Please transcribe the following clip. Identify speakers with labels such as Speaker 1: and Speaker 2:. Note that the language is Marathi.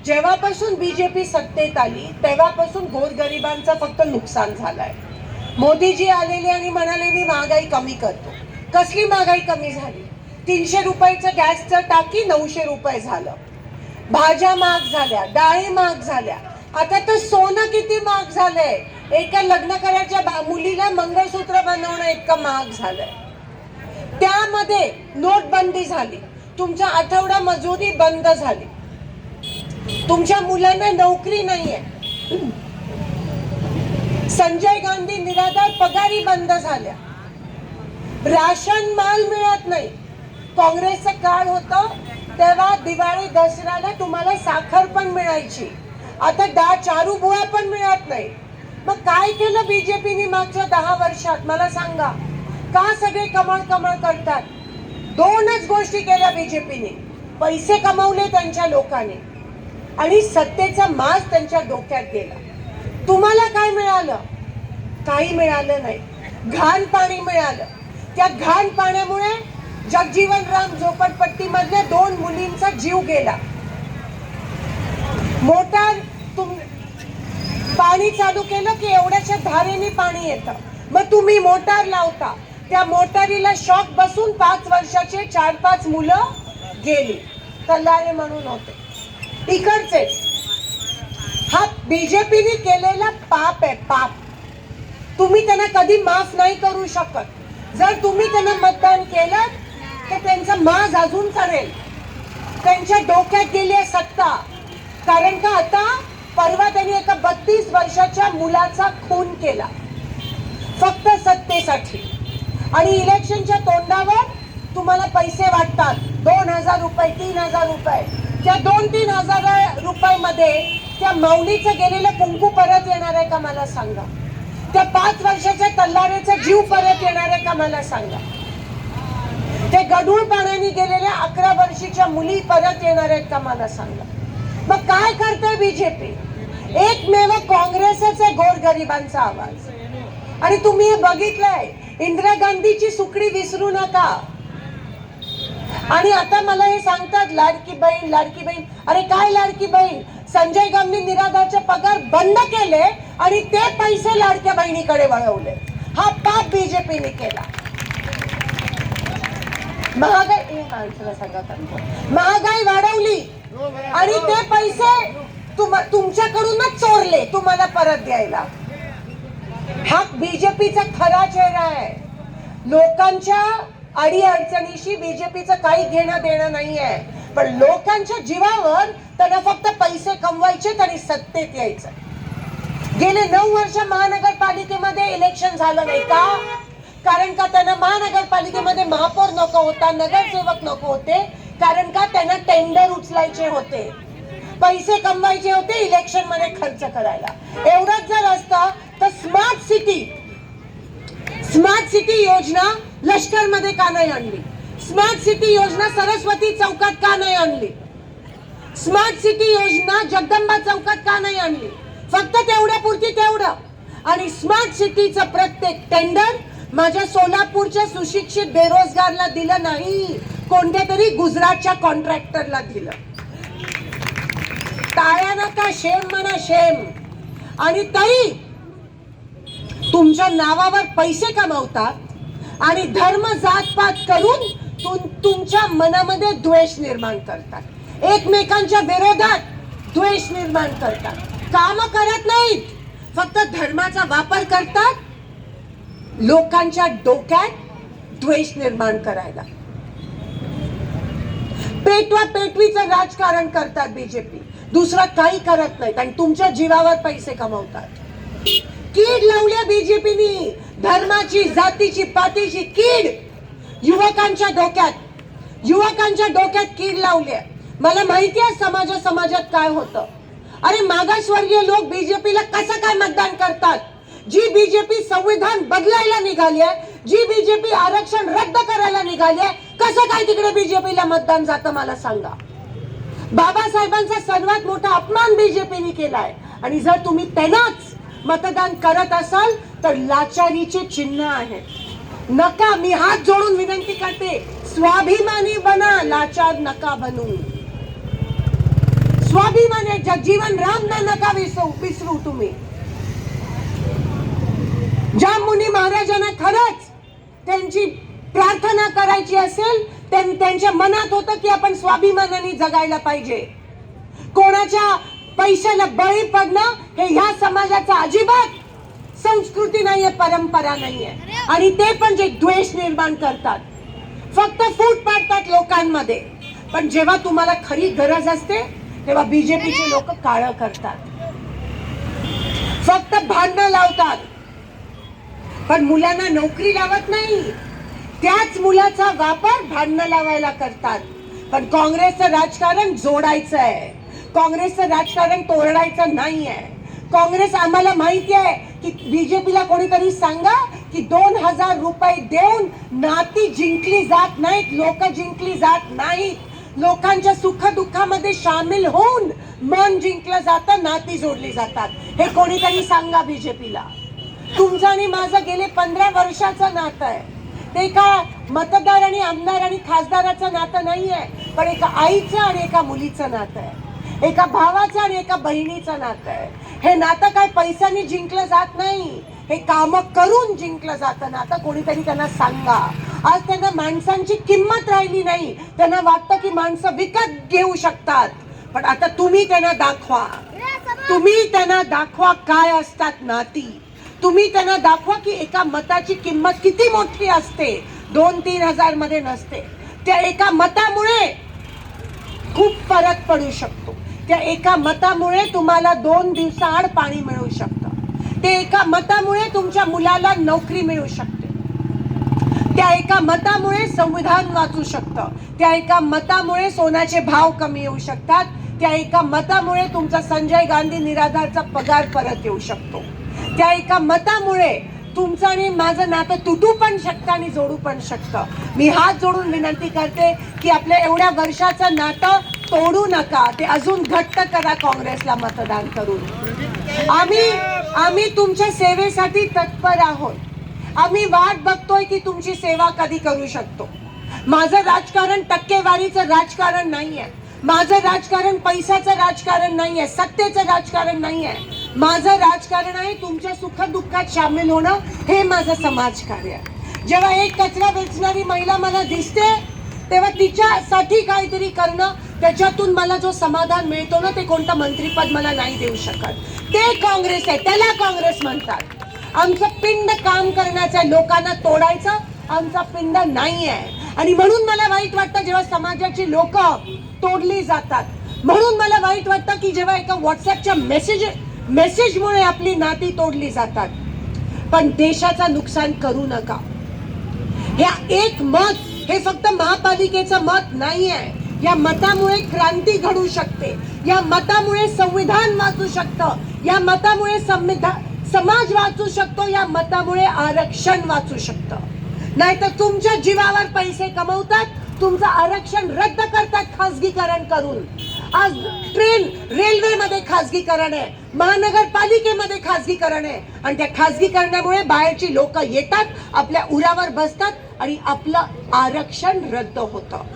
Speaker 1: जेव्हापासून बीजेपी सत्तेत आली तेव्हापासून गोरगरिबांचं फक्त नुकसान झालंय. मोदीजी आलेले आणि म्हणाले मी महागाई कमी करतो. कसली महागाई कमी झाली? 300 रुपयाचं गॅसचं टाकी 900 रुपये झालं. भाज्या महाग झाल्या, डाळी महाग झाल्या. आता तर सोनं किती महाग झालंय. एका लग्न करायच्या मुलीला मंगळसूत्र बनवणं इतकं महाग झालंय. त्यामध्ये नोटबंदी झाली, तुमच्या आठवडा मजुरी बंद झाली, तुमच्या मुलांना नोकरी नाहीये, संजय गांधी निराधार पगारी बंद झाल्या, राशन माल मिळत नाही. काँग्रेसचं काळ होतं तेव्हा दिवाळी दसऱ्याला तुम्हाला साखर पण मिळायची, आता चारू बुवा पण मिळत नाही. मग काय केलं बीजेपीने मागच्या 10 वर्षात मला सांगा? का सगळे कमळ कमळ करतात? 2च गोष्टी केल्या बीजेपीने. पैसे कमवले त्यांच्या लोकांनी आणि सत्तेचा माज त्यांच्या डोक्यात गेला. तुम्हाला काय मिळालं? काही मिळालं नाही. घाण पाणी मिळालं. त्या घाण पाण्यामुळे जगजीवन राम झोपडपट्टी मधल्या 2 मुलींचा जीव गेला. मोटार पाणी चालू केलं की एवढ्याच्या धारेने पाणी येतं. मग तुम्ही मोटार लावता, त्या मोटारीला शॉक बसून 5 वर्षाचे 4-5 मुलं गेली. कल्लारे म्हणून होते इकडचे. हा बीजेपीने केलेला पाप आहे, पाप. तुम्ही त्यांना कधी माफ नाही करू शकत. जर तुम्ही त्यांना मतदान केलं तर त्यांचा माज अजून करेल. त्यांच्या डोक्यात गेली आहे सत्ता. कारण का आता परवा त्यांनी एका 32 वर्षाच्या मुलाचा खून केला फक्त सत्तेसाठी. आणि इलेक्शनच्या तोंडावर तुम्हाला पैसे वाटतात, 2000 रुपये, 3000 रुपये. त्या 2-3 हजार रुपयामध्ये त्या माऊलीचं गेलेलं कुंकू परत येणार आहे का मला सांगा? त्या 5 वर्षाच्या तल्लारेचा जीव परत येणार आहे का मला सांगा? ते गढूळ पाण्याने गेलेल्या 11 वर्षाच्या मुली परत येणार आहेत का मला सांगा? मग काय करते बीजेपी? एकमेव काँग्रेसच आहे गोरगरिबांचा आवाज. आणि तुम्ही हे बघितलंय, इंदिरा गांधीची सुकडी विसरू नका. आणि आता मला हे सांगतात लाडकी बहीण, लाडकी बहीण. अरे काय लाडकी बहीण? संजय गांधी निराधारचे पगार बंद केले आणि ते पैसे लाडक्या बहिणीकडे वळवले. हा पाप बीजेपीने केला. महागाई वाढवली आणि ते पैसे तुमच्याकडूनच चोरले तुम्हाला परत द्यायला. हा बीजेपीचा खरा चेहरा आहे. लोकांच्या अडीअडचणीशी बीजेपीचं काही घेणं देणं नाही आहे. पण लोकांच्या जीवावर त्यांना फक्त पैसे कमवायचे आणि सत्तेत यायचं. गेले 9 वर्ष महानगरपालिकेमध्ये इलेक्शन झालं नाही का? कारण का त्यांना महानगरपालिकेमध्ये महापौर नको होता, नगरसेवक नको होते. कारण का त्यांना टेंडर उचलायचे होते, पैसे कमवायचे होते इलेक्शन मध्ये खर्च करायला. एवढंच जर असतं तर स्मार्ट सिटी योजना लष्कर मध्ये का नाही आणली? स्मार्ट सिटी योजना सरस्वती चौकात का नाही आणली? स्मार्ट सिटी योजना जगदंबा चौकात का नाही आणली? फक्त तेवढ्यापुरती तेवढं. आणि स्मार्ट सिटीचं प्रत्येक टेंडर माझ्या सोलापूरच्या सुशिक्षित बेरोजगारला दिलं नाही, कोणत्या तरी गुजरातच्या कॉन्ट्रॅक्टरला दिलं. टाळ्या नका, शेम म्हणा, शेम. आणि ताई तुमच्या नावावर पैसे कमावतात आणि धर्म जातपात करून तुमच्या मनामध्ये द्वेष निर्माण करतात, एकमेकांच्या विरोधात द्वेष निर्माण करतात. काम करत नाहीत, फक्त धर्माचा वापर करतात लोकांच्या डोक्यात द्वेष निर्माण करायला. पेटवा पेटवीचं राजकारण करतात बीजेपी, दुसरं काही करत नाहीत आणि तुमच्या जीवावर पैसे कमवतात. कीड लावल्या बीजेपीनी, धर्माची, जातीची, पातीची कीड युवकांच्या डोक्यात कीड लावली. मला माहिती आहे समाजात काय होतं. अरे मागासवर्गीय लोक बीजेपीला कसं काय मतदान करतात? जी बीजेपी संविधान बदलायला निघाली आहे, जी बीजेपी आरक्षण रद्द करायला निघाली आहे, कसं काय तिकडे बीजेपीला मतदान जातं मला सांगा? बाबासाहेबांचा सर्वात मोठा अपमान बीजेपीने केलाय. आणि जर तुम्ही त्यांनाच मतदान करत असाल तर लाचारीचे चिन्ह आहे. नका, मी हात जोडून विनंती करते, स्वाभिमानी बना, लाचार नका बनू. स्वाभिमान आहे. जगजीवन रामना नका विसरू तुम्ही. ज्या मुनी महाराजांना खरंच त्यांची प्रार्थना करायची असेल, त्यांच्या मनात होतं की आपण स्वाभिमानाने जगायला पाहिजे. कोणाच्या पैशाला बळी पडणं हे ह्या समाजाचा अजिबात संस्कृती नाहीये, परंपरा नाहीये. आणि ते पण जे द्वेष निर्माण करतात, फक्त फूट पाडतात लोकांमध्ये. पण जेव्हा तुम्हाला खरी गरज असते तेव्हा बीजेपीचे लोक काळं करतात, फक्त भांडणं लावतात, पण मुलांना नोकरी लावत नाही. त्याच मुलाचा वापर भांडणं लावायला करतात. पण काँग्रेसचं राजकारण जोडायचं आहे, काँग्रेसचं राजकारण तोडायचं नाहीये. काँग्रेस आम्हाला माहिती आहे की बीजेपीला कोणीतरी सांगा की 2000 रुपये देऊन नाती जिंकली जात नाहीत, लोक जिंकली जात नाहीत. लोकांच्या सुखदुःखामध्ये सामील होऊन मन जिंकलं जातं, नाती जोडली जातात. हे कोणीतरी सांगा बीजेपीला. तुमचं आणि माझं गेले 15 वर्षाचं नातं आहे. ते एका मतदार आणि आमदार आणि खासदाराचं नातं नाही आहे, पण एका आईचं आणि एका मुलीचं नातं आहे, एका भावाचं आणि एका बहिणीचं नातं आहे. हे नातं काय पैशाने जिंकलं जात नाही, हे काम करून जिंकलं जातं नातं. कोणीतरी त्यांना सांगा. आज त्यांना माणसांची किंमत राहिली नाही. त्यांना वाटतं की माणसं विकत घेऊ शकतात. पण आता तुम्ही त्यांना दाखवा, तुम्ही त्यांना दाखवा काय असतात नाती. तुम्ही त्यांना दाखवा की एका मताची किंमत किती मोठी असते, 2-3 हजार मध्ये नसते. त्या एका मतामुळे खूप फरक पडू शकतो. त्या एका मतामुळे तुम्हाला 2 दिवसाआड पाणी मिळू शकतं. ते एका मतामुळे तुमच्या मुलाला नोकरी मिळू शकते. त्या एका मतामुळे संविधान वाचू शकतं. त्या एका मतामुळे सोन्याचे भाव कमी येऊ शकतात. त्या एका मतामुळे तुमचा संजय गांधी निराधारचा पगार परत येऊ शकतो. त्या एका मतामुळे तुमचं आणि माझं नातं तुटू पण शकतं आणि जोडू पण शकतं. मी हात जोडून विनंती करते की आपल्या एवढ्या वर्षाचं नातं तोडू नका, ते अजून घट्ट करा काँग्रेसला मतदान करून. आम्ही तुमच्या सेवेसाठी तत्पर आहोत. आम्ही वाट बघतोय की तुमची सेवा कधी करू शकतो. माझं राजकारण टक्केवारीचं राजकारण नाहीये. माझं राजकारण पैशाचं राजकारण नाहीये, सत्तेचं राजकारण नाहीये. माझं राजकारण आहे तुमच्या सुखदुःखात सामील होणं, हे माझं समाजकार्य आहे. जेव्हा एक कचरा वेचणारी महिला मला दिसते तेव्हा तिच्यासाठी काहीतरी करणं, त्याच्यातून मला जो समाधान मिळतो ना, ते कोणतं मंत्रीपद मला नाही देऊ शकत. ते काँग्रेस आहे, त्याला काँग्रेस म्हणतात. आमचं पिंड काम करण्याचं, लोकांना तोडायचं आमचा पिंड नाही आहे. आणि म्हणून मला वाईट वाटतं जेव्हा समाजाची लोक तोडली जातात. म्हणून मला वाईट वाटतं की जेव्हा एका व्हॉट्सअपच्या मेसेजमुळे आपली नाती तोडली जातात. पण देशाचं नुकसान करू नका. या एक मत हे फक्त महापालिकेचं मत नाही आहे. या मतामुळे क्रांती घडू शकते. या मतामुळे संविधान वाचू शकतं. या मतामुळे समाज वाचू शकतो. या मतामुळे आरक्षण वाचू शकतं. नाहीतर तुमच्या जीवावर पैसे कमवतात, तुमचं आरक्षण रद्द करतात खासगीकरण करून. आज रेल्वेमध्ये खासगीकरण आहे, महानगरपालिकेमध्ये खासगीकरण आहे. आणि त्या खासगीकरणामुळे बाहेरची लोक येतात, आपल्या उरावर बसतात आणि आपलं आरक्षण रद्द होतं.